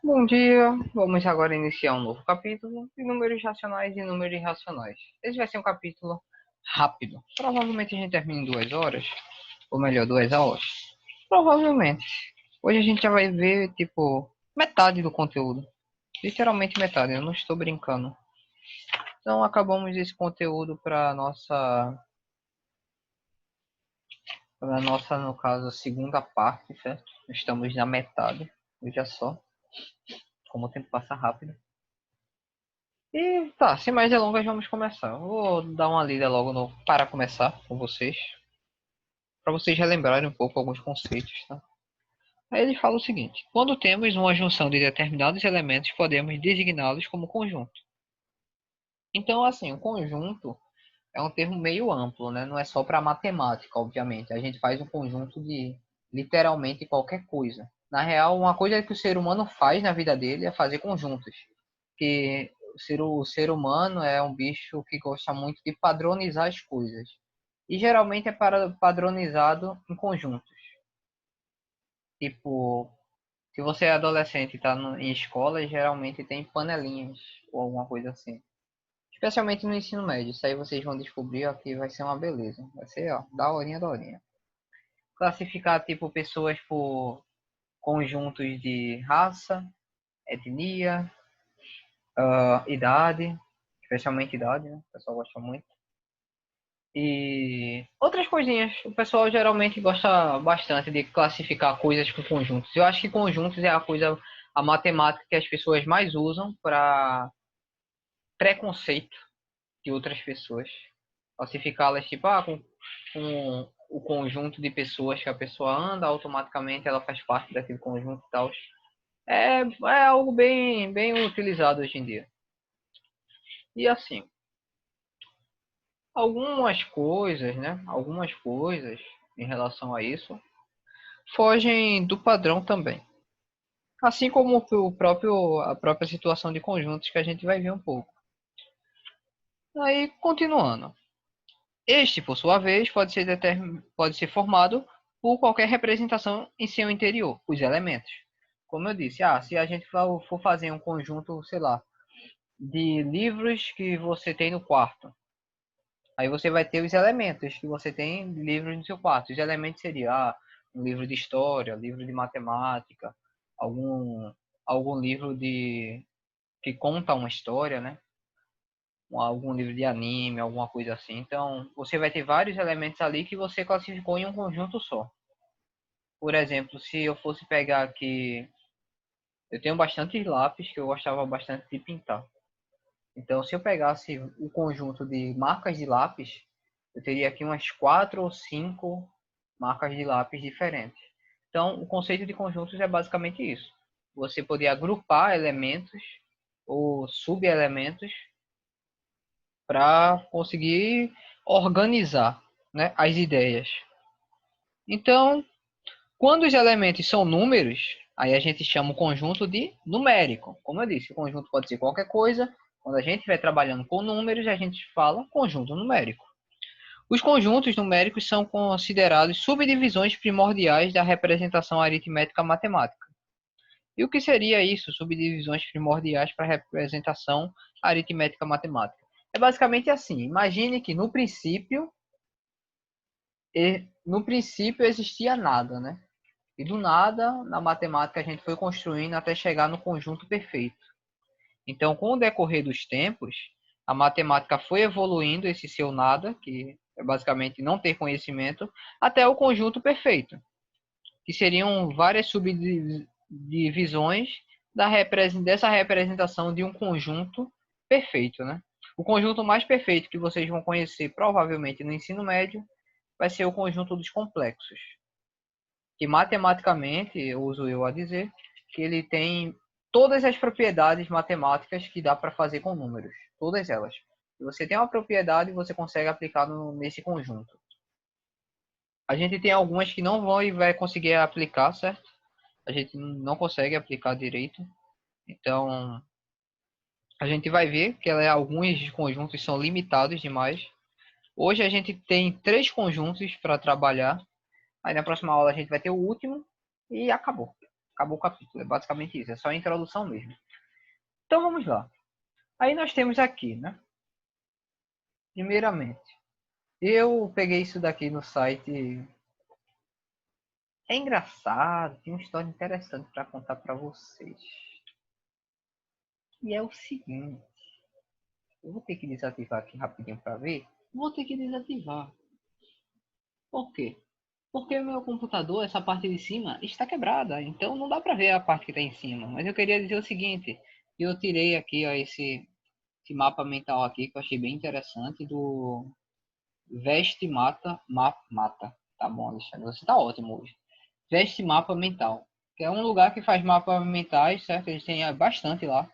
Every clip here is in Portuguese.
Bom dia, vamos agora iniciar um novo capítulo de números racionais e números irracionais. Esse vai ser um capítulo rápido. Provavelmente a gente termina em 2 horas, ou melhor, 2 aulas. Provavelmente. Hoje a gente já vai ver, tipo, metade do conteúdo. Literalmente metade, eu não estou brincando. Então acabamos esse conteúdo para nossa, no caso, segunda parte, certo? Estamos na metade, veja só como o tempo passa rápido. E tá, sem mais delongas, vamos começar. Vou dar uma lida logo no para começar com vocês, para vocês relembrarem um pouco alguns conceitos, tá? Aí ele fala o seguinte: quando temos uma junção de determinados elementos, podemos designá-los como conjunto. Então, assim, o conjunto é um termo meio amplo, né? Não é só para matemática, obviamente. A gente faz um conjunto de literalmente qualquer coisa. Na real, uma coisa que o ser humano faz na vida dele é fazer conjuntos. Que o ser humano é um bicho que gosta muito de padronizar as coisas. E geralmente é padronizado em conjuntos. Tipo, se você é adolescente e está em escola, geralmente tem panelinhas ou alguma coisa assim. Especialmente no ensino médio. Isso aí vocês vão descobrir, ó, que vai ser uma beleza. Vai ser, ó, daorinha, daorinha. Classificar, tipo, pessoas por conjuntos de raça, etnia, idade, especialmente idade, né? O pessoal gosta muito. E outras coisinhas. O pessoal geralmente gosta bastante de classificar coisas com conjuntos. Eu acho que conjuntos é a matemática que as pessoas mais usam para preconceito de outras pessoas. Classificá-las tipo, com o conjunto de pessoas que a pessoa anda, automaticamente ela faz parte daquele conjunto e tal. É algo bem, bem utilizado hoje em dia. E assim, algumas coisas, né? Algumas coisas em relação a isso fogem do padrão também. Assim como a própria situação de conjuntos que a gente vai ver um pouco. Aí, continuando. Este, por sua vez, pode ser formado por qualquer representação em seu interior, os elementos. Como eu disse, se a gente for fazer um conjunto, sei lá, de livros que você tem no quarto, aí você vai ter os elementos que você tem de livros no seu quarto. Os elementos seriam um livro de história, livro de matemática, algum, algum livro que conta uma história, né? Algum livro de anime, alguma coisa assim. Então, você vai ter vários elementos ali que você classificou em um conjunto só. Por exemplo, se eu fosse pegar aqui, eu tenho bastante lápis que eu gostava bastante de pintar. Então, se eu pegasse o conjunto de marcas de lápis, eu teria aqui umas 4 ou 5 marcas de lápis diferentes. Então, o conceito de conjuntos é basicamente isso. Você poder agrupar elementos ou subelementos para conseguir organizar, né, as ideias. Então, quando os elementos são números, aí a gente chama o conjunto de numérico. Como eu disse, o conjunto pode ser qualquer coisa. Quando a gente estiver trabalhando com números, a gente fala conjunto numérico. Os conjuntos numéricos são considerados subdivisões primordiais da representação aritmética matemática. E o que seria isso, subdivisões primordiais para a representação aritmética matemática? É basicamente assim, imagine que no princípio existia nada, né? E do nada, na matemática, a gente foi construindo até chegar no conjunto perfeito. Então, com o decorrer dos tempos, a matemática foi evoluindo esse seu nada, que é basicamente não ter conhecimento, até o conjunto perfeito, que seriam várias subdivisões dessa representação de um conjunto perfeito, né? O conjunto mais perfeito que vocês vão conhecer provavelmente no ensino médio vai ser o conjunto dos complexos, que matematicamente, uso eu a dizer, que ele tem todas as propriedades matemáticas que dá para fazer com números, todas elas. Se você tem uma propriedade, você consegue aplicar nesse conjunto. A gente tem algumas que não vão e vai conseguir aplicar, certo? A gente não consegue aplicar direito. Então, a gente vai ver que alguns conjuntos são limitados demais. Hoje a gente tem 3 conjuntos para trabalhar. Aí na próxima aula a gente vai ter o último e acabou. Acabou o capítulo, é basicamente isso, é só a introdução mesmo. Então vamos lá. Aí nós temos aqui, né? Primeiramente, eu peguei isso daqui no site. É engraçado, tem uma história interessante para contar para vocês. E é o seguinte, eu vou ter que desativar aqui rapidinho para ver. Vou ter que desativar. Por quê? Porque o meu computador, essa parte de cima, está quebrada. Então não dá para ver a parte que está em cima. Mas eu queria dizer o seguinte. Eu tirei aqui ó, esse mapa mental aqui, que eu achei bem interessante, do Veste Mata. Mata. Tá bom, Alexandre. Você tá ótimo hoje. Veste Mapa Mental. Que é um lugar que faz mapas mentais, certo? Eles têm bastante lá.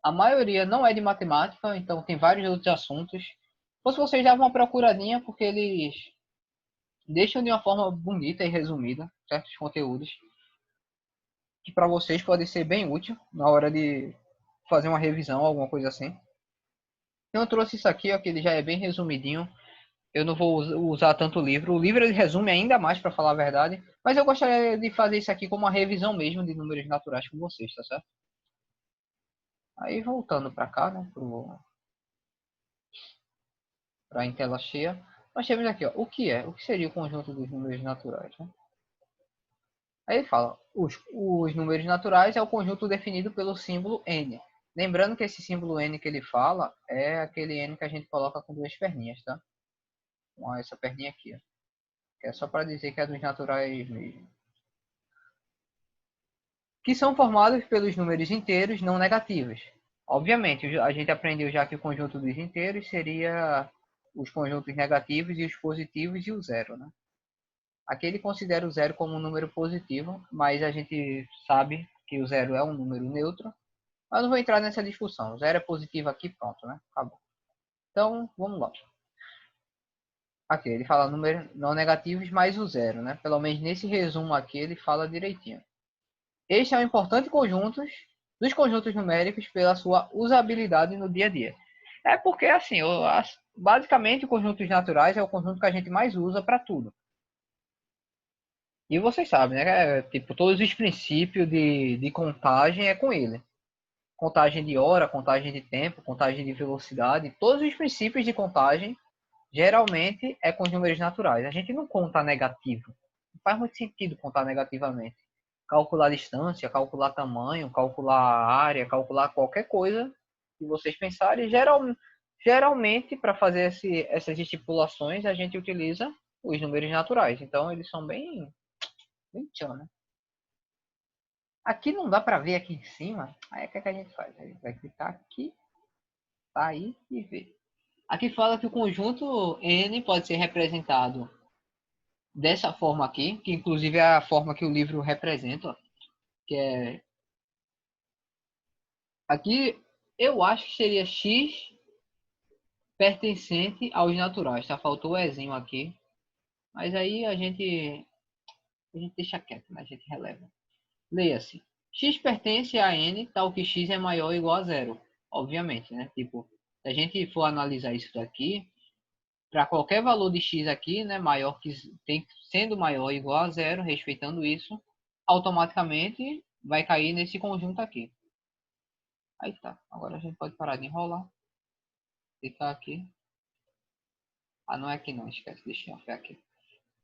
A maioria não é de matemática, então tem vários outros assuntos. Ou se vocês davam uma procuradinha, porque eles deixam de uma forma bonita e resumida certos conteúdos que para vocês pode ser bem útil na hora de fazer uma revisão, alguma coisa assim. Eu trouxe isso aqui, ó, que ele já é bem resumidinho. Eu não vou usar tanto o livro. O livro ele resume ainda mais, para falar a verdade. Mas eu gostaria de fazer isso aqui como uma revisão mesmo de números naturais com vocês, tá certo? Aí voltando para cá, né, para em tela cheia, nós temos aqui, ó, o que é? O que seria o conjunto dos números naturais? Né? Aí ele fala, os números naturais é o conjunto definido pelo símbolo n. Lembrando que esse símbolo n que ele fala é aquele n que a gente coloca com duas perninhas, tá? Com essa perninha aqui, ó, que é só para dizer que é dos naturais mesmo. Que são formados pelos números inteiros não negativos. Obviamente, a gente aprendeu já que o conjunto dos inteiros seria os conjuntos negativos e os positivos e o zero, né? Aqui ele considera o zero como um número positivo, mas a gente sabe que o zero é um número neutro. Mas não vou entrar nessa discussão. O zero é positivo aqui, pronto, né? Acabou. Então, vamos lá. Aqui, ele fala números não negativos mais o zero, né? Pelo menos nesse resumo aqui ele fala direitinho. Este é um importante conjunto dos conjuntos numéricos pela sua usabilidade no dia a dia. É porque, assim, basicamente, conjuntos naturais é o conjunto que a gente mais usa para tudo. E vocês sabem, né? Tipo, todos os princípios de contagem é com ele. Contagem de hora, contagem de tempo, contagem de velocidade, todos os princípios de contagem geralmente é com os números naturais. A gente não conta negativo. Não faz muito sentido contar negativamente. Calcular distância, calcular tamanho, calcular área, calcular qualquer coisa que vocês pensarem. Geralmente, para fazer essas estipulações, a gente utiliza os números naturais. Então, eles são bem tchan, né? Aqui não dá para ver aqui em cima. Aí o que, é que a gente faz? A gente vai clicar aqui, tá aí e ver. Aqui fala que o conjunto N pode ser representado dessa forma aqui, que inclusive é a forma que o livro representa, que é aqui eu acho que seria x pertencente aos naturais, tá? Faltou o ezinho aqui, mas aí a gente deixa quieto, né? A gente releva. Leia-se. X pertence a n, tal que x é maior ou igual a zero. Obviamente, né? Tipo, se a gente for analisar isso daqui, para qualquer valor de x aqui, né, maior que sendo maior ou igual a zero, respeitando isso, automaticamente vai cair nesse conjunto aqui. Aí tá. Agora a gente pode parar de enrolar. Clicar aqui. Ah, não é aqui não, esquece. Deixa eu enfiar aqui.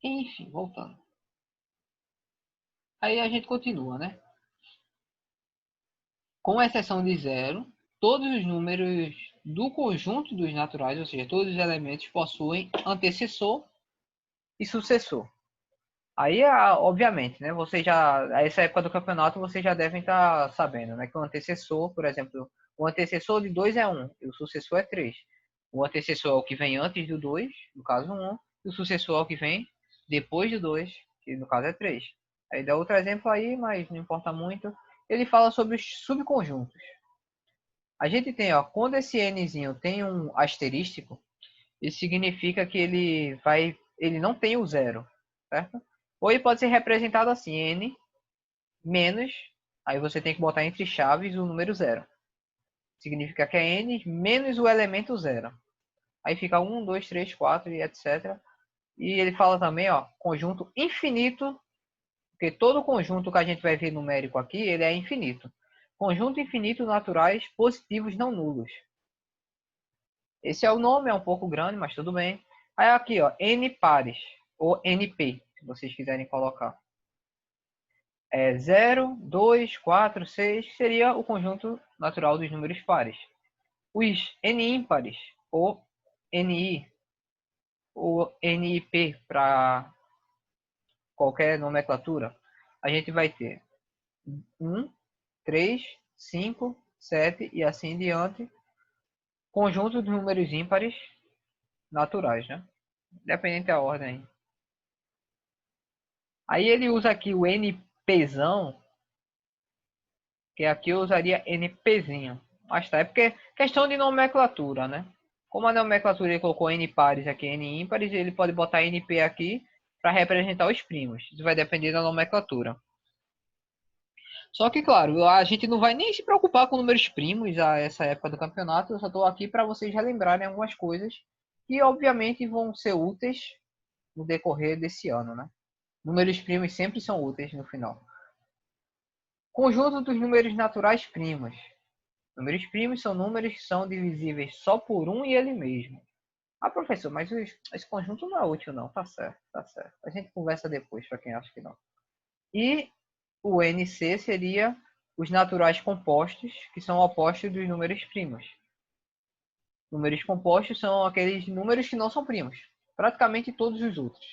Enfim, voltando. Aí a gente continua, né? Com exceção de zero, todos os números do conjunto dos naturais, ou seja, todos os elementos possuem antecessor e sucessor. Aí, obviamente, né? Você já, a essa época do campeonato, vocês já devem estar sabendo, né? Que o antecessor, por exemplo, o antecessor de 2 é 1 e o sucessor é 3. O antecessor é o que vem antes do 2, no caso 1, e o sucessor é o que vem depois do 2, que no caso é 3. Aí dá outro exemplo aí, mas não importa muito. Ele fala sobre os subconjuntos. A gente tem, ó, quando esse nzinho tem um asterístico, isso significa que ele não tem o zero, certo? Ou ele pode ser representado assim, n menos, aí você tem que botar entre chaves o número zero. Significa que é n menos o elemento zero. Aí fica 1, 2, 3, 4 e etc. E ele fala também, ó, conjunto infinito Porque todo conjunto que a gente vai ver numérico aqui, ele é infinito. Conjunto infinito naturais positivos não nulos. Esse é o nome, é um pouco grande, mas tudo bem. Aí aqui, ó, n pares, ou NP, se vocês quiserem colocar. É 0, 2, 4, 6, seria o conjunto natural dos números pares. Os n ímpares, ou NI, ou NIP, para qualquer nomenclatura, a gente vai ter 1, 3, 5, 7 e assim em diante, conjunto de números ímpares naturais, né? Independente da ordem. Aí ele usa aqui o NPzão, que aqui eu usaria NPzinho. Mas tá, é porque questão de nomenclatura, né? Como a nomenclatura ele colocou N pares aqui, N ímpares, ele pode botar NP aqui para representar os primos. Isso vai depender da nomenclatura. Só que, claro, a gente não vai nem se preocupar com números primos a essa época do campeonato. Eu só estou aqui para vocês relembrarem algumas coisas que, obviamente, vão ser úteis no decorrer desse ano, né? Números primos sempre são úteis no final. Conjunto dos números naturais primos. Números primos são números que são divisíveis só por um e ele mesmo. Ah, professor, mas esse conjunto não é útil, não. Tá certo, tá certo. A gente conversa depois, para quem acha que não. E o NC seria os naturais compostos, que são opostos dos números primos. Números compostos são aqueles números que não são primos. Praticamente todos os outros.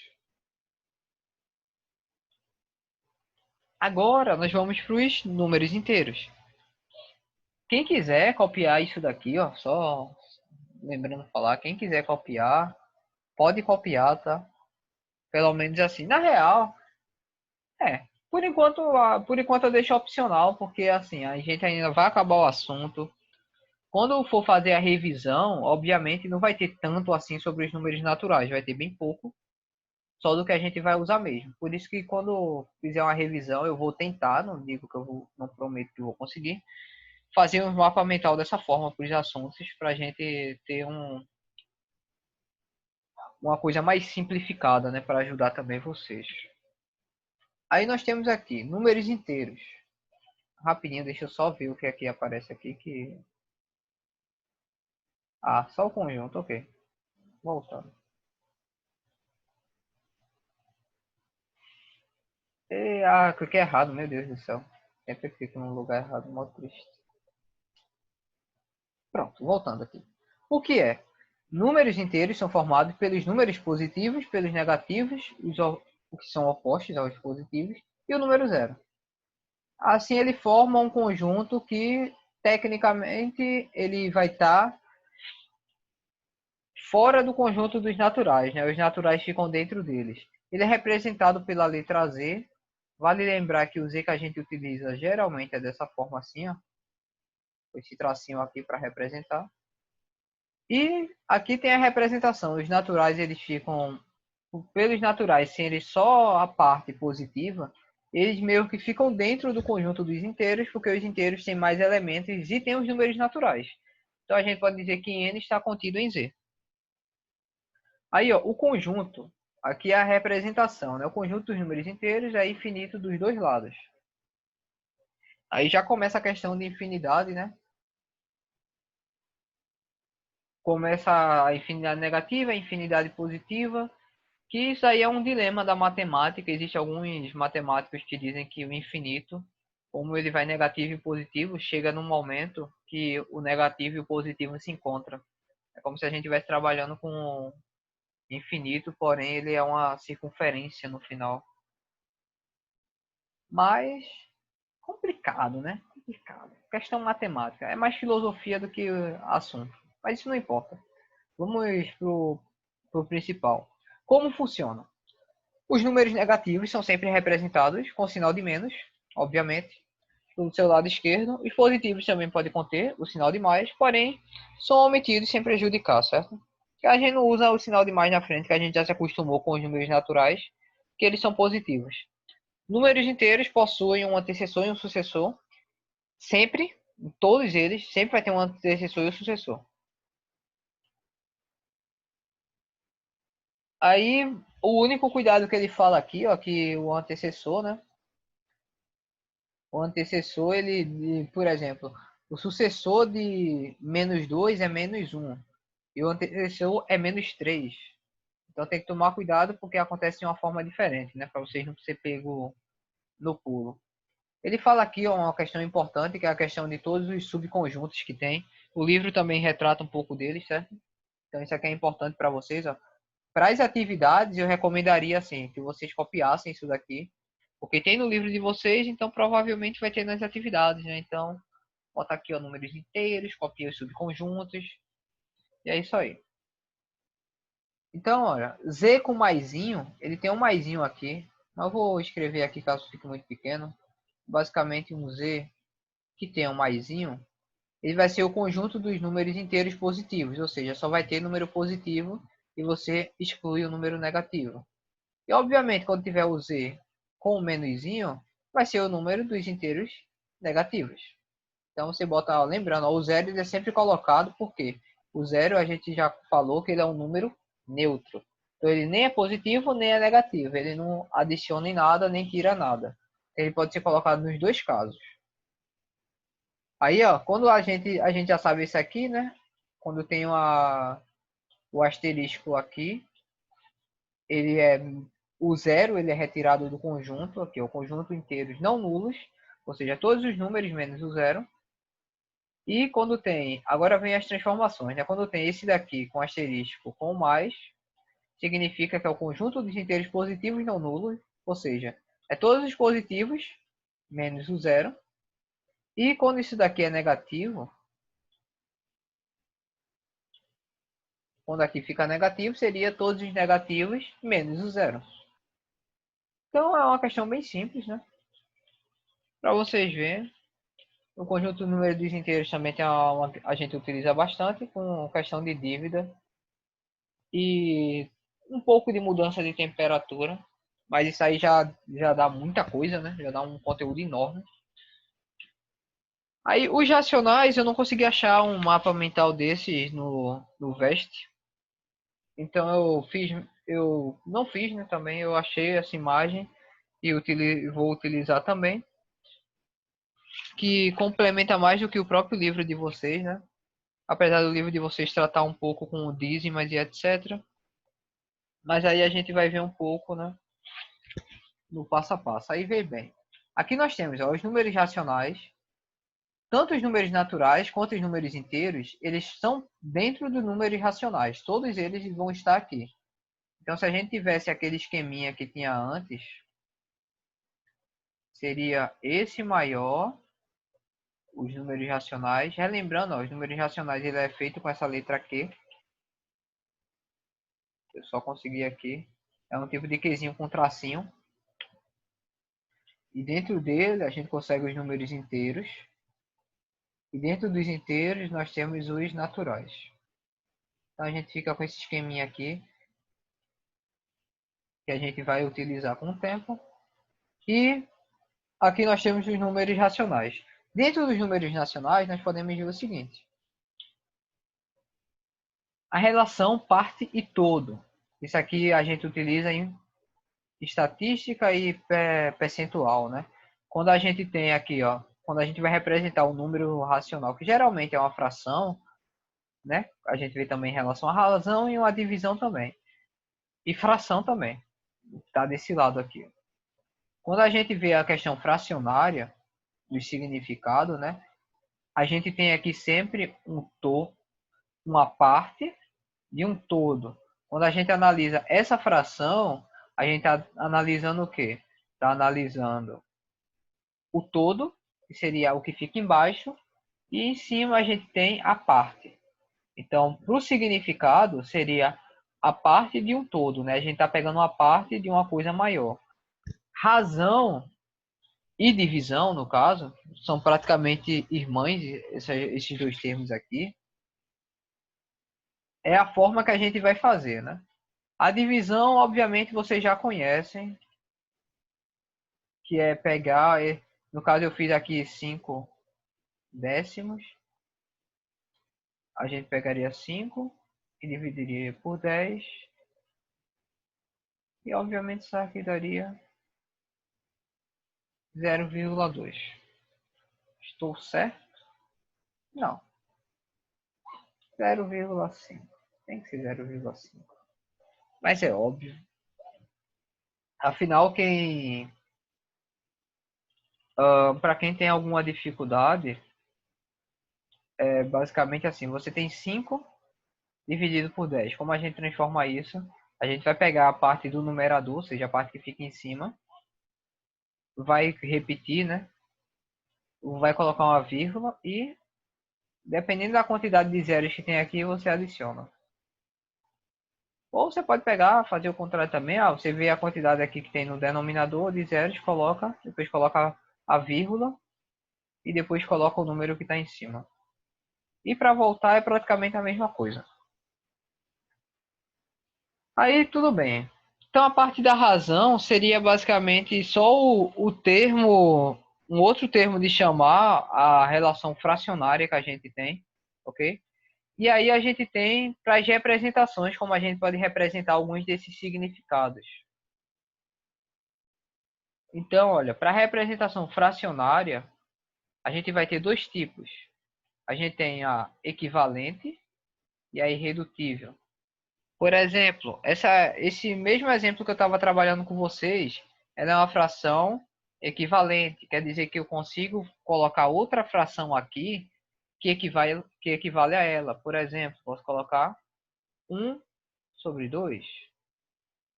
Agora, nós vamos para os números inteiros. Quem quiser copiar isso daqui, ó, só lembrando de falar, quem quiser copiar, pode copiar, tá? Pelo menos assim. Na real, por enquanto eu deixo opcional, porque assim, a gente ainda vai acabar o assunto. Quando for fazer a revisão, obviamente não vai ter tanto assim sobre os números naturais, vai ter bem pouco, só do que a gente vai usar mesmo. Por isso que quando fizer uma revisão, eu vou tentar, não digo que eu vou, não prometo que eu vou conseguir, fazer um mapa mental dessa forma para os assuntos, para a gente ter uma coisa mais simplificada, né, para ajudar também vocês. Aí nós temos aqui números inteiros. Rapidinho, deixa eu só ver o que aqui aparece aqui que só o conjunto, ok. Voltando. Cliquei errado, meu Deus do céu. Sempre fico num lugar errado, mó triste. Pronto, voltando aqui. O que é? Números inteiros são formados pelos números positivos, pelos negativos, o que são opostos aos positivos, e o número zero. Assim ele forma um conjunto que, tecnicamente, ele vai estar fora do conjunto dos naturais, né? Os naturais ficam dentro deles. Ele é representado pela letra Z. Vale lembrar que o Z que a gente utiliza geralmente é dessa forma assim, ó. Esse tracinho aqui para representar. E aqui tem a representação. Os naturais eles ficam, pelos naturais, sendo só a parte positiva, eles meio que ficam dentro do conjunto dos inteiros, porque os inteiros têm mais elementos e têm os números naturais. Então a gente pode dizer que N está contido em Z. Aí, ó, o conjunto, aqui é a representação, né? O conjunto dos números inteiros é infinito dos dois lados. Aí já começa a questão de infinidade, né? Começa a infinidade negativa, a infinidade positiva, que isso aí é um dilema da matemática. Existem alguns matemáticos que dizem que o infinito, como ele vai negativo e positivo, chega num momento que o negativo e o positivo se encontram. É como se a gente estivesse trabalhando com infinito, porém ele é uma circunferência no final. Mas complicado, né? Complicado. Questão matemática. É mais filosofia do que assunto. Mas isso não importa. Vamos pro principal. Como funciona? Os números negativos são sempre representados com sinal de menos, obviamente, do seu lado esquerdo. Os positivos também podem conter o sinal de mais, porém, são omitidos sem prejudicar, certo? Porque a gente não usa o sinal de mais na frente, que a gente já se acostumou com os números naturais, que eles são positivos. Números inteiros possuem um antecessor e um sucessor. Sempre, todos eles, sempre vai ter um antecessor e um sucessor. Aí, o único cuidado que ele fala aqui, ó, que o antecessor, né? O antecessor, por exemplo, o sucessor de -2 é -1. E o antecessor é -3. Então tem que tomar cuidado porque acontece de uma forma diferente, né? Para vocês não ser pego no pulo. Ele fala aqui uma questão importante, que é a questão de todos os subconjuntos que tem. O livro também retrata um pouco deles, certo? Então isso aqui é importante para vocês, ó. Para as atividades, eu recomendaria assim, que vocês copiassem isso daqui, porque tem no livro de vocês, então provavelmente vai ter nas atividades, né? Então, bota aqui ó, números inteiros, copia os subconjuntos, e é isso aí. Então, olha, Z com maisinho, ele tem um maisinho aqui. Não vou escrever aqui caso fique muito pequeno. Basicamente um Z que tem um maisinho, ele vai ser o conjunto dos números inteiros positivos, ou seja, só vai ter número positivo e você exclui o número negativo. E obviamente, quando tiver o Z com o menuzinho, vai ser o número dos inteiros negativos. Então você bota, ó, lembrando, ó, o zero ele é sempre colocado, porque o zero a gente já falou que ele é um número neutro. Então ele nem é positivo nem é negativo. Ele não adiciona em nada nem tira nada. Ele pode ser colocado nos dois casos. Aí, ó, quando a gente já sabe isso aqui, né? Quando tem o asterisco aqui, ele é o zero, ele é retirado do conjunto, aqui, o conjunto inteiros não nulos, ou seja, todos os números menos o zero. E quando tem, agora vem as transformações, né? Quando tem esse daqui com asterisco com mais, significa que é o conjunto dos inteiros positivos não nulos, ou seja, é todos os positivos menos o zero. E quando isso daqui é negativo, quando aqui fica negativo, seria todos os negativos menos o zero. Então é uma questão bem simples, né? Para vocês verem. O conjunto do número dos inteiros também tem a gente utiliza bastante com questão de dívida e um pouco de mudança de temperatura, mas isso aí já dá muita coisa, né? Já dá um conteúdo enorme. Aí os racionais eu não consegui achar um mapa mental desses no Vest. Então eu não fiz, né, também, eu achei essa imagem e vou utilizar também, que complementa mais do que o próprio livro de vocês, né? Apesar do livro de vocês tratar um pouco com o dízimas e etc. Mas aí a gente vai ver um pouco, né, no passo a passo. Aí vê bem. Aqui nós temos ó, os números racionais, tanto os números naturais quanto os números inteiros, eles estão dentro dos números racionais. Todos eles vão estar aqui. Então, se a gente tivesse aquele esqueminha que tinha antes, seria esse maior, os números racionais. Relembrando, ó, os números racionais ele é feito com essa letra Q. Eu só consegui aqui. É um tipo de Qzinho com tracinho. E dentro dele a gente consegue os números inteiros. E dentro dos inteiros nós temos os naturais. Então a gente fica com esse esqueminha aqui, que a gente vai utilizar com o tempo. E aqui nós temos os números racionais. Dentro dos números racionais nós podemos ver o seguinte. A relação parte e todo. Isso aqui a gente utiliza em estatística e percentual, né? Quando a gente tem aqui, ó, quando a gente vai representar um número racional, que geralmente é uma fração, né? A gente vê também em relação à razão e uma divisão também. E fração também. Está desse lado aqui. Quando a gente vê a questão fracionária do significado, né? A gente tem aqui sempre uma parte de um todo. Quando a gente analisa essa fração, a gente está analisando o quê? Está analisando o todo, que seria o que fica embaixo, e em cima a gente tem a parte. Então, para o significado, seria a parte de um todo, né? A gente está pegando uma parte de uma coisa maior. Razão e divisão, no caso, são praticamente irmãs, esses dois termos aqui. É a forma que a gente vai fazer, né? A divisão, obviamente, vocês já conhecem, que é pegar, no caso eu fiz aqui 5 décimos, a gente pegaria 5 e dividiria por 10, e obviamente isso aqui daria 0,2. Estou certo? Não. 0,5. Tem que ser 0,5. Mas é óbvio. Afinal, para quem tem alguma dificuldade, é basicamente assim, você tem 5 dividido por 10. Como a gente transforma isso? A gente vai pegar a parte do numerador, ou seja, a parte que fica em cima, vai repetir, né? Vai colocar uma vírgula e, dependendo da quantidade de zeros que tem aqui, você adiciona. Ou você pode pegar, fazer o contrário também. Você vê a quantidade aqui que tem no denominador de zeros, coloca, depois coloca a vírgula e depois coloca o número que está em cima. E para voltar é praticamente a mesma coisa. Aí tudo bem. Então a parte da razão seria basicamente só o termo, um outro termo de chamar a relação fracionária que a gente tem, ok? E aí a gente tem para as representações, como a gente pode representar alguns desses significados. Então, olha, para a representação fracionária, a gente vai ter dois tipos. A gente tem a equivalente e a irredutível. Por exemplo, esse mesmo exemplo que eu estava trabalhando com vocês, ela é uma fração equivalente. Quer dizer que eu consigo colocar outra fração aqui que equivale a ela. Por exemplo, posso colocar 1 sobre 2.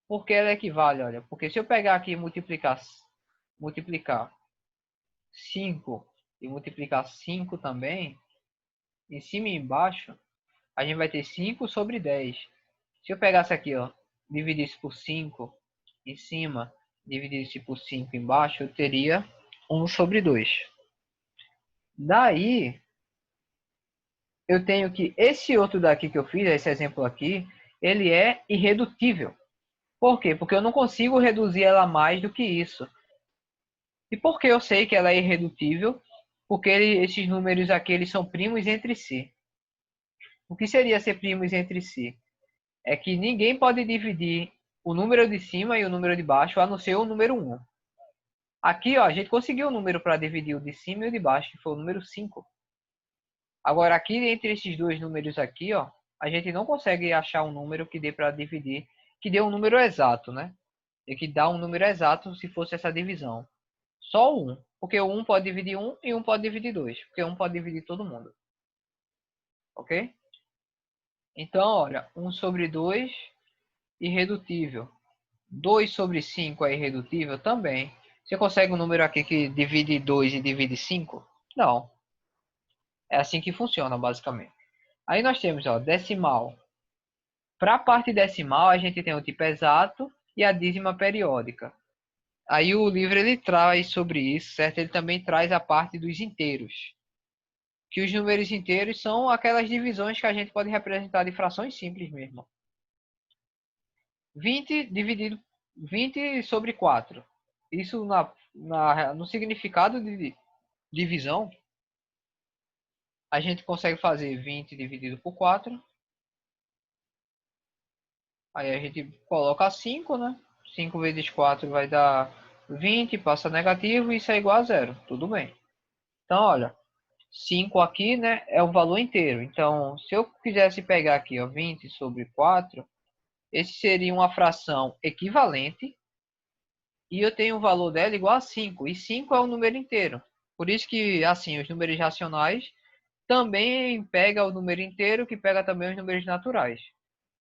Por que ela equivale? Olha, porque se eu pegar aqui e multiplicar 5 e multiplicar 5 também, em cima e embaixo, a gente vai ter 5 sobre 10. Se eu pegasse aqui, ó, dividisse por 5 em cima, dividisse por 5 embaixo, eu teria 1 sobre 2. Daí, eu tenho que esse outro daqui que eu fiz, esse exemplo aqui, ele é irredutível. Por quê? Porque eu não consigo reduzir ela mais do que isso. E por que eu sei que ela é irredutível? Porque esses números aqui eles são primos entre si. O que seria ser primos entre si? É que ninguém pode dividir o número de cima e o número de baixo, a não ser o número 1. Aqui, ó, a gente conseguiu o número para dividir o de cima e o de baixo, que foi o número 5. Agora, aqui entre esses dois números aqui, ó, a gente não consegue achar um número que dê para dividir, que dê um número exato, né? E que dá um número exato se fosse essa divisão. Só o 1. Porque o 1 pode dividir 1 e 1 pode dividir 2. Porque 1 pode dividir todo mundo. Ok? Então, olha, 1 sobre 2, irredutível. 2 sobre 5 é irredutível também. Você consegue um número aqui que divide 2 e divide 5? Não. É assim que funciona, basicamente. Aí nós temos, ó, decimal. Para a parte decimal, a gente tem o tipo exato e a dízima periódica. Aí o livro ele traz sobre isso, certo? Ele também traz a parte dos inteiros. Que os números inteiros são aquelas divisões que a gente pode representar de frações simples mesmo. 20 sobre 4. Isso no significado de divisão, a gente consegue fazer 20 dividido por 4. Aí a gente coloca 5, né? 5 vezes 4 vai dar 20, passa negativo e isso é igual a zero. Tudo bem. Então, olha, 5 aqui, né, é um valor inteiro. Então, se eu quisesse pegar aqui, ó, 20 sobre 4, esse seria uma fração equivalente e eu tenho o valor dela igual a 5. E 5 é um número inteiro. Por isso que, assim, os números racionais também pega o número inteiro que pega também os números naturais.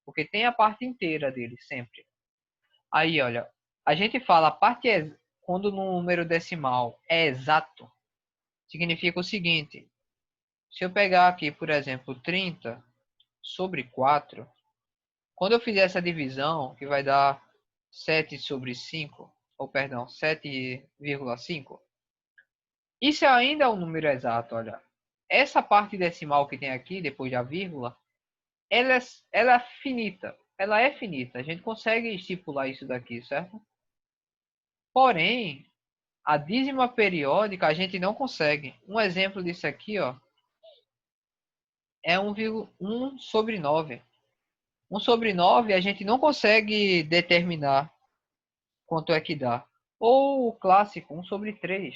Porque tem a parte inteira dele sempre. Aí, olha, a gente fala a parte quando no número decimal é exato, significa o seguinte. Se eu pegar aqui, por exemplo, 30 sobre 4, quando eu fizer essa divisão, que vai dar 7 sobre 5, ou perdão, 7,5, isso ainda é um número exato, olha. Essa parte decimal que tem aqui, depois da vírgula, ela é finita. Ela é finita. A gente consegue estipular isso daqui, certo? Porém, a dízima periódica a gente não consegue. Um exemplo disso aqui, ó, é 1 sobre 9. 1 sobre 9 a gente não consegue determinar quanto é que dá. Ou o clássico, 1 sobre 3.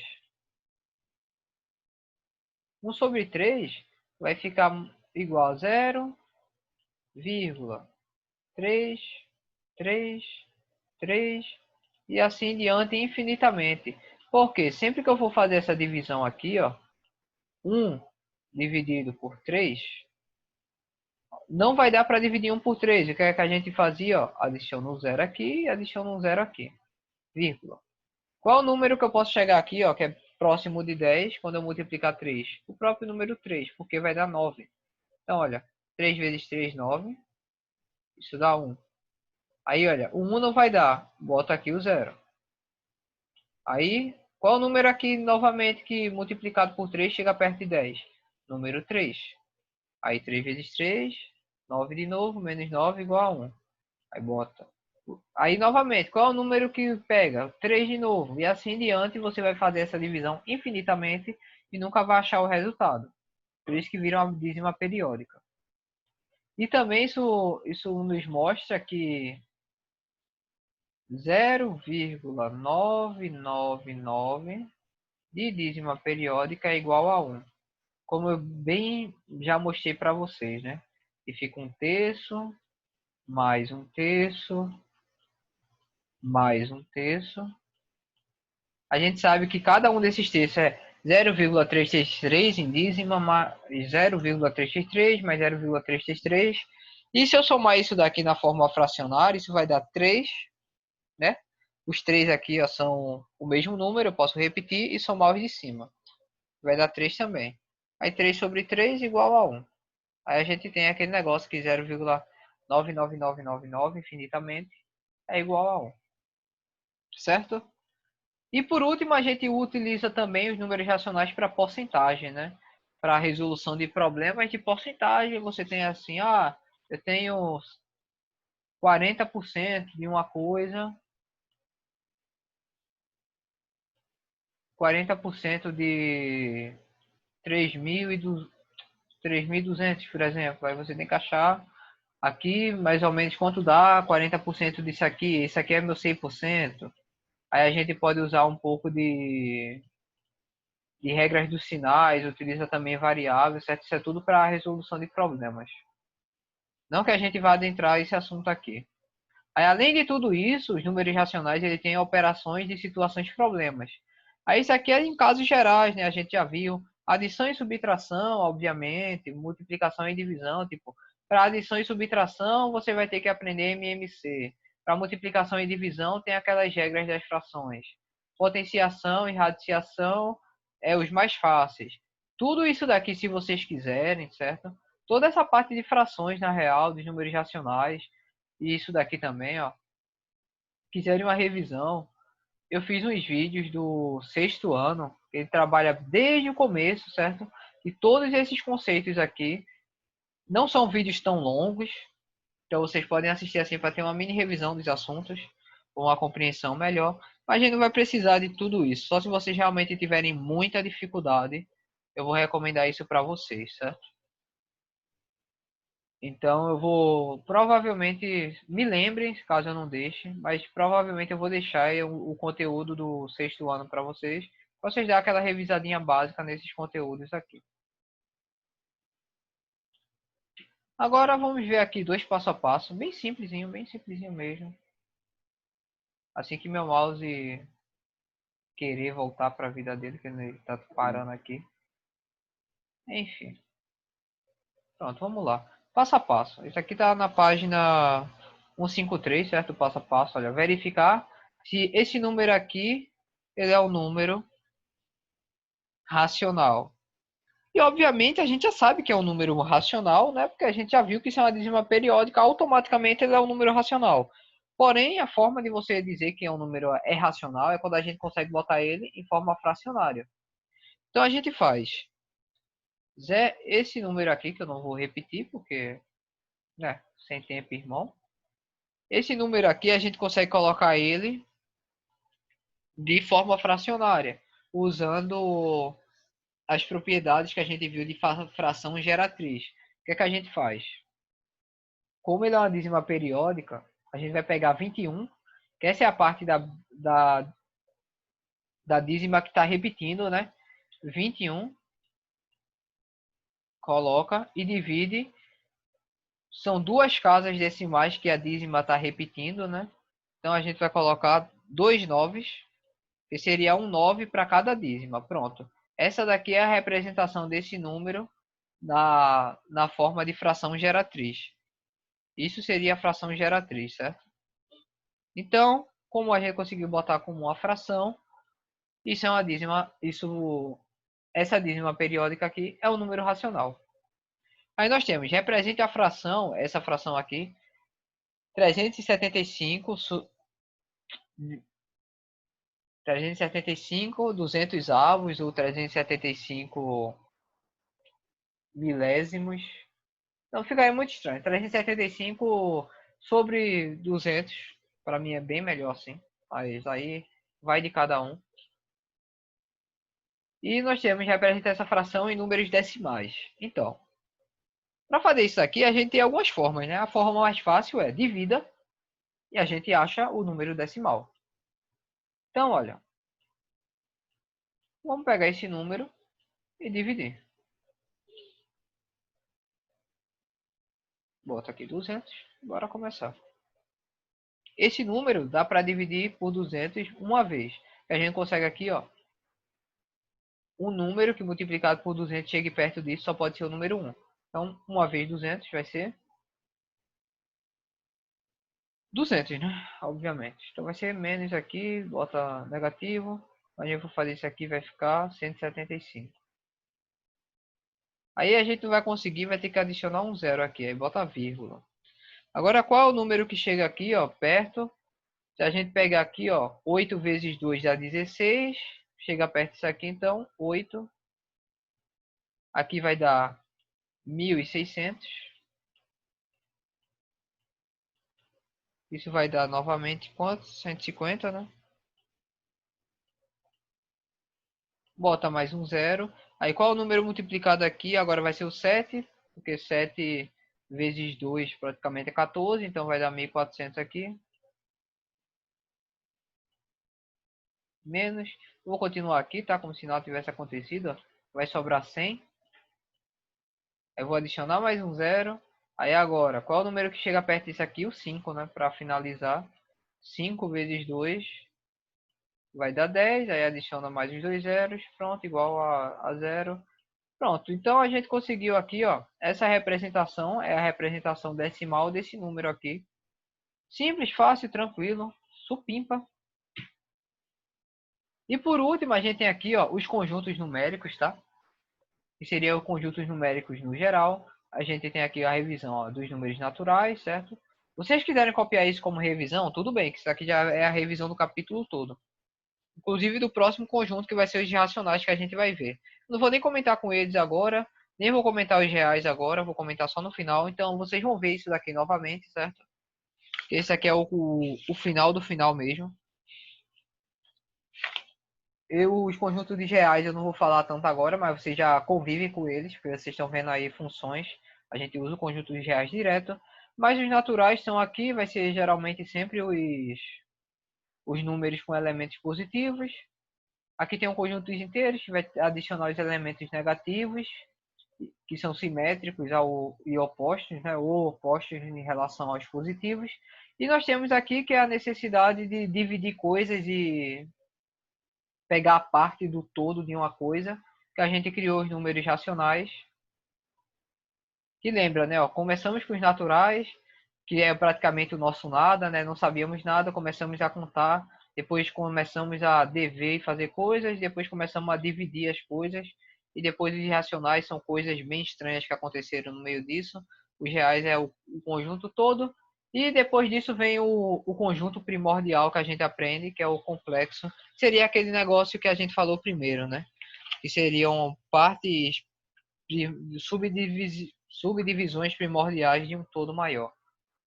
1 sobre 3 vai ficar igual a 0,333 e assim diante infinitamente. Porque sempre que eu for fazer essa divisão aqui, ó, 1 dividido por 3, não vai dar para dividir 1 por 3. O que é que a gente fazia? Ó, adiciona um zero aqui e adiciona um zero aqui. Vírgula. Qual o número que eu posso chegar aqui, ó, que é próximo de 10, quando eu multiplicar 3? O próprio número 3, porque vai dar 9. Então, olha, 3 vezes 3, 9. Isso dá 1. Aí, olha, o 1 não vai dar. Bota aqui o 0. Aí, qual o número aqui, novamente, que multiplicado por 3 chega perto de 10? Número 3. Aí, 3 vezes 3, 9 de novo, menos 9 igual a 1. Aí, bota. Aí, novamente, qual é o número que pega? 3 de novo. E assim diante, você vai fazer essa divisão infinitamente e nunca vai achar o resultado. Por isso que vira uma dízima periódica. E também isso nos mostra que 0,999 de dízima periódica é igual a 1. Como eu bem já mostrei para vocês, né? E fica um terço, mais um terço, mais um terço. A gente sabe que cada um desses terços é 0,333 em dízima, mais 0,333 mais 0,333. E se eu somar isso daqui na forma fracionária, isso vai dar 3, né? Os 3 aqui ó, são o mesmo número, eu posso repetir e somar os de cima. Vai dar 3 também. Aí 3 sobre 3 igual a 1. Aí a gente tem aquele negócio que 0,99999 infinitamente é igual a 1. Certo? E por último, a gente utiliza também os números racionais para porcentagem, né? Para resolução de problemas de porcentagem, você tem assim, eu tenho 40% de uma coisa, 40% de 3.200, por exemplo. Aí você tem que achar aqui mais ou menos quanto dá 40% disso aqui. Esse aqui é meu 100%. Aí a gente pode usar um pouco de regras dos sinais, utiliza também variáveis, certo? Isso é tudo para a resolução de problemas. Não que a gente vá adentrar esse assunto aqui. Aí, além de tudo isso, os números racionais ele tem operações de situações de problemas. Aí isso aqui é em casos gerais, né? A gente já viu adição e subtração, obviamente, multiplicação e divisão, tipo, para adição e subtração você vai ter que aprender MMC. Para multiplicação e divisão tem aquelas regras das frações. Potenciação e radiciação é os mais fáceis. Tudo isso daqui, se vocês quiserem, certo? Toda essa parte de frações na real, dos números racionais, e isso daqui também, ó. Quiserem uma revisão, eu fiz uns vídeos do sexto ano, ele trabalha desde o começo, certo? E todos esses conceitos aqui não são vídeos tão longos, então vocês podem assistir assim para ter uma mini revisão dos assuntos, com uma compreensão melhor. Mas a gente não vai precisar de tudo isso, só se vocês realmente tiverem muita dificuldade, eu vou recomendar isso para vocês, certo? Então eu vou provavelmente me lembrem, caso eu não deixe, mas provavelmente eu vou deixar o conteúdo do sexto ano para vocês dar aquela revisadinha básica nesses conteúdos aqui. Agora vamos ver aqui dois passo a passo, bem simplesinho mesmo. Assim que meu mouse querer voltar para a vida dele, que ele está parando aqui. Enfim, pronto, vamos lá. Passo a passo. Isso aqui está na página 153, certo? Passo a passo. Olha, verificar se esse número aqui ele é um número racional. E obviamente a gente já sabe que é um número racional, né? Porque a gente já viu que se é uma dízima periódica, automaticamente ele é um número racional. Porém, a forma de você dizer que é um número é racional é quando a gente consegue botar ele em forma fracionária. Então a gente faz esse número aqui, que eu não vou repetir, porque, né, sem tempo, irmão. Esse número aqui a gente consegue colocar ele de forma fracionária, usando as propriedades que a gente viu de fração geratriz. O que é que a gente faz? Como ele é uma dízima periódica, a gente vai pegar 21, que essa é a parte da, da dízima que está repetindo, né? 21 coloca e divide. São duas casas decimais que a dízima está repetindo, né? Então a gente vai colocar dois noves, que seria um 9 para cada dízima. Pronto. Essa daqui é a representação desse número na forma de fração geratriz. Isso seria a fração geratriz, certo? Então, como a gente conseguiu botar como uma fração, isso é uma dízima, essa dízima periódica aqui é o número racional. Aí nós temos, represente a fração, essa fração aqui, 375, 375 200 avos ou 375 milésimos. Não, fica aí muito estranho. 375 sobre 200, para mim é bem melhor assim. Mas aí vai de cada um. E nós temos representar essa fração em números decimais. Então, para fazer isso aqui, a gente tem algumas formas, né? A forma mais fácil é divida e a gente acha o número decimal. Então, olha, vamos pegar esse número e dividir. Bota aqui 200, bora começar. Esse número dá para dividir por 200 uma vez. A gente consegue aqui, ó, um número que multiplicado por 200 chegue perto disso só pode ser o número 1. Então, uma vez 200 vai ser 200, né? Obviamente. Então vai ser menos aqui, bota negativo. Aí eu vou fazer isso aqui, vai ficar 175. Aí a gente não vai conseguir, vai ter que adicionar um zero aqui, aí bota vírgula. Agora qual é o número que chega aqui, ó, perto? Se a gente pegar aqui, ó, 8 vezes 2 dá 16. Chega perto disso aqui, então, 8. Aqui vai dar 1.600. Isso vai dar novamente quanto? 150, né? Bota mais um zero. Aí qual é o número multiplicado aqui? Agora vai ser o 7. Porque 7 vezes 2 praticamente é 14. Então vai dar 1.400 aqui. Menos. Eu vou continuar aqui, tá? Como se nada tivesse acontecido. Ó. Vai sobrar 100. Eu vou adicionar mais um zero. Aí agora, qual é o número que chega perto disso aqui? O 5, né? Para finalizar. 5 vezes 2 vai dar 10. Aí adiciona mais os dois zeros. Pronto, igual a zero. Pronto, então a gente conseguiu aqui, ó. Essa representação é a representação decimal desse número aqui. Simples, fácil, tranquilo. Supimpa. E por último, a gente tem aqui, ó, os conjuntos numéricos, tá? Que seriam os conjuntos numéricos no geral. A gente tem aqui a revisão, ó, dos números naturais, certo? Se vocês quiserem copiar isso como revisão, tudo bem, que isso aqui já é a revisão do capítulo todo. Inclusive do próximo conjunto, que vai ser os racionais que a gente vai ver. Não vou nem comentar com eles agora, nem vou comentar os reais agora, vou comentar só no final. Então vocês vão ver isso daqui novamente, certo? Esse aqui é o final do final mesmo. Os conjuntos de reais eu não vou falar tanto agora, mas vocês já convivem com eles, porque vocês estão vendo aí funções. A gente usa o conjunto de reais direto. Mas os naturais são aqui, vai ser geralmente sempre os números com elementos positivos. Aqui tem um conjunto de inteiros, que vai adicionar os elementos negativos, que são simétricos e opostos, né? Ou opostos em relação aos positivos. E nós temos aqui que é a necessidade de dividir coisas e pegar a parte do todo de uma coisa, que a gente criou os números racionais. Que lembra, né? Ó, começamos com os naturais, que é praticamente o nosso nada, né? Não sabíamos nada, começamos a contar, depois começamos a dever e fazer coisas, depois começamos a dividir as coisas, e depois os irracionais são coisas bem estranhas que aconteceram no meio disso. Os reais é o conjunto todo, e depois disso vem o conjunto primordial que a gente aprende, que é o complexo. Seria aquele negócio que a gente falou primeiro, né? Que seriam partes subdivisões primordiais de um todo maior,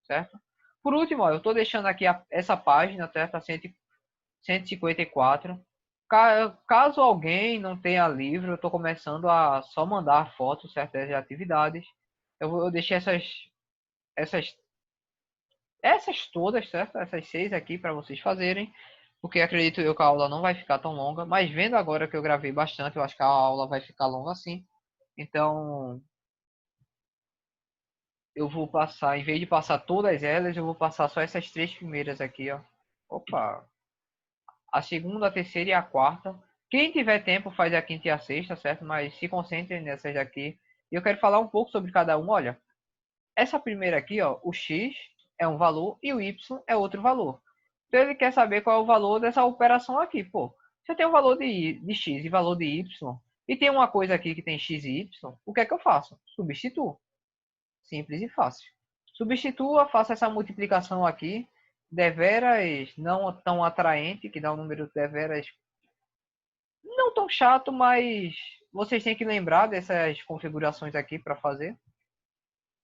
certo? Por último, ó, eu estou deixando aqui essa página, certo? A 154. Caso alguém não tenha livro, eu estou começando a só mandar fotos, certas de atividades. Eu deixei essas, essas todas, certo? Essas 6 aqui para vocês fazerem, porque acredito eu que a aula não vai ficar tão longa, mas vendo agora que eu gravei bastante, eu acho que a aula vai ficar longa assim. Então, eu vou passar, em vez de passar todas elas, eu vou passar só essas três primeiras aqui, ó. Opa, a segunda, a terceira e a quarta. Quem tiver tempo faz a quinta e a sexta, certo? Mas se concentrem nessas daqui. E eu quero falar um pouco sobre cada um. Olha, essa primeira aqui, ó, o x é um valor e o y é outro valor. Então ele quer saber qual é o valor dessa operação aqui. Pô, se eu tenho um valor de x e valor de y, e tem uma coisa aqui que tem x e y, o que é que eu faço? Substituo. Simples e fácil. Substitua, faça essa multiplicação aqui, deveras não tão atraente, que dá um número deveras não tão chato, mas vocês têm que lembrar dessas configurações aqui para fazer.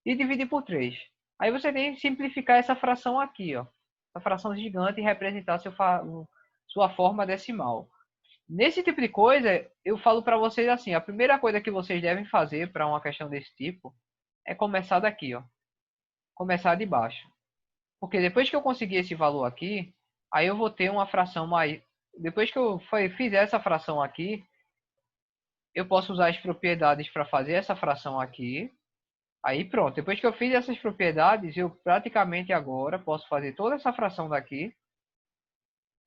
E dividir por 3. Aí você tem que simplificar essa fração aqui, ó. Essa fração gigante e representar sua forma decimal. Nesse tipo de coisa, eu falo para vocês assim, a primeira coisa que vocês devem fazer para uma questão desse tipo é começar daqui, ó. Começar de baixo. Porque depois que eu conseguir esse valor aqui, aí eu vou ter uma fração mais... Depois que eu fizer essa fração aqui, eu posso usar as propriedades para fazer essa fração aqui. Aí pronto, depois que eu fiz essas propriedades, eu praticamente agora posso fazer toda essa fração daqui.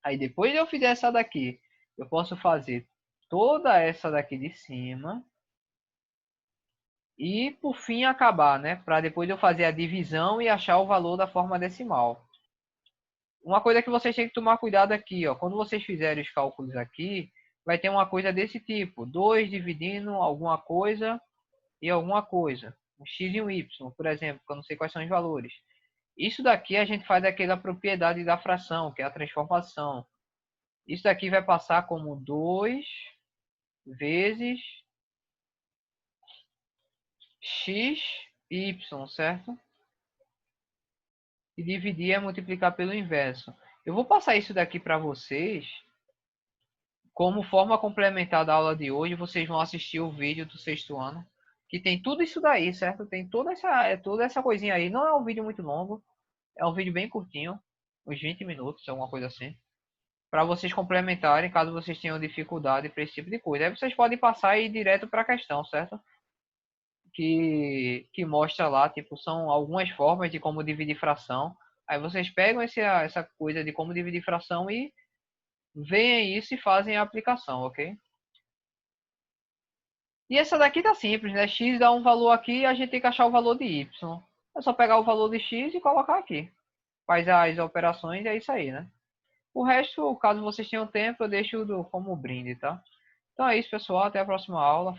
Aí depois de eu fizer essa daqui, eu posso fazer toda essa daqui de cima. E por fim acabar, né? Para depois eu fazer a divisão e achar o valor da forma decimal. Uma coisa que vocês têm que tomar cuidado aqui, ó, quando vocês fizerem os cálculos aqui, vai ter uma coisa desse tipo, 2 dividindo alguma coisa e alguma coisa, um x e um y, por exemplo, que eu não sei quais são os valores. Isso daqui a gente faz aquela propriedade da fração, que é a transformação. Isso daqui vai passar como 2 vezes x y, certo? E dividir é multiplicar pelo inverso. Eu vou passar isso daqui para vocês. Como forma complementar da aula de hoje, vocês vão assistir o vídeo do sexto ano, que tem tudo isso daí, certo? Tem toda essa coisinha aí. Não é um vídeo muito longo, é um vídeo bem curtinho, uns 20 minutos, alguma coisa assim, para vocês complementarem caso vocês tenham dificuldade para esse tipo de coisa. Aí vocês podem passar e ir direto para a questão, certo? Que mostra lá, tipo, são algumas formas de como dividir fração. Aí vocês pegam essa coisa de como dividir fração e veem isso e fazem a aplicação, ok? E essa daqui tá simples, né? X dá um valor aqui e a gente tem que achar o valor de Y. É só pegar o valor de X e colocar aqui. Faz as operações e é isso aí, né? O resto, caso vocês tenham tempo, eu deixo como brinde, tá? Então é isso, pessoal. Até a próxima aula.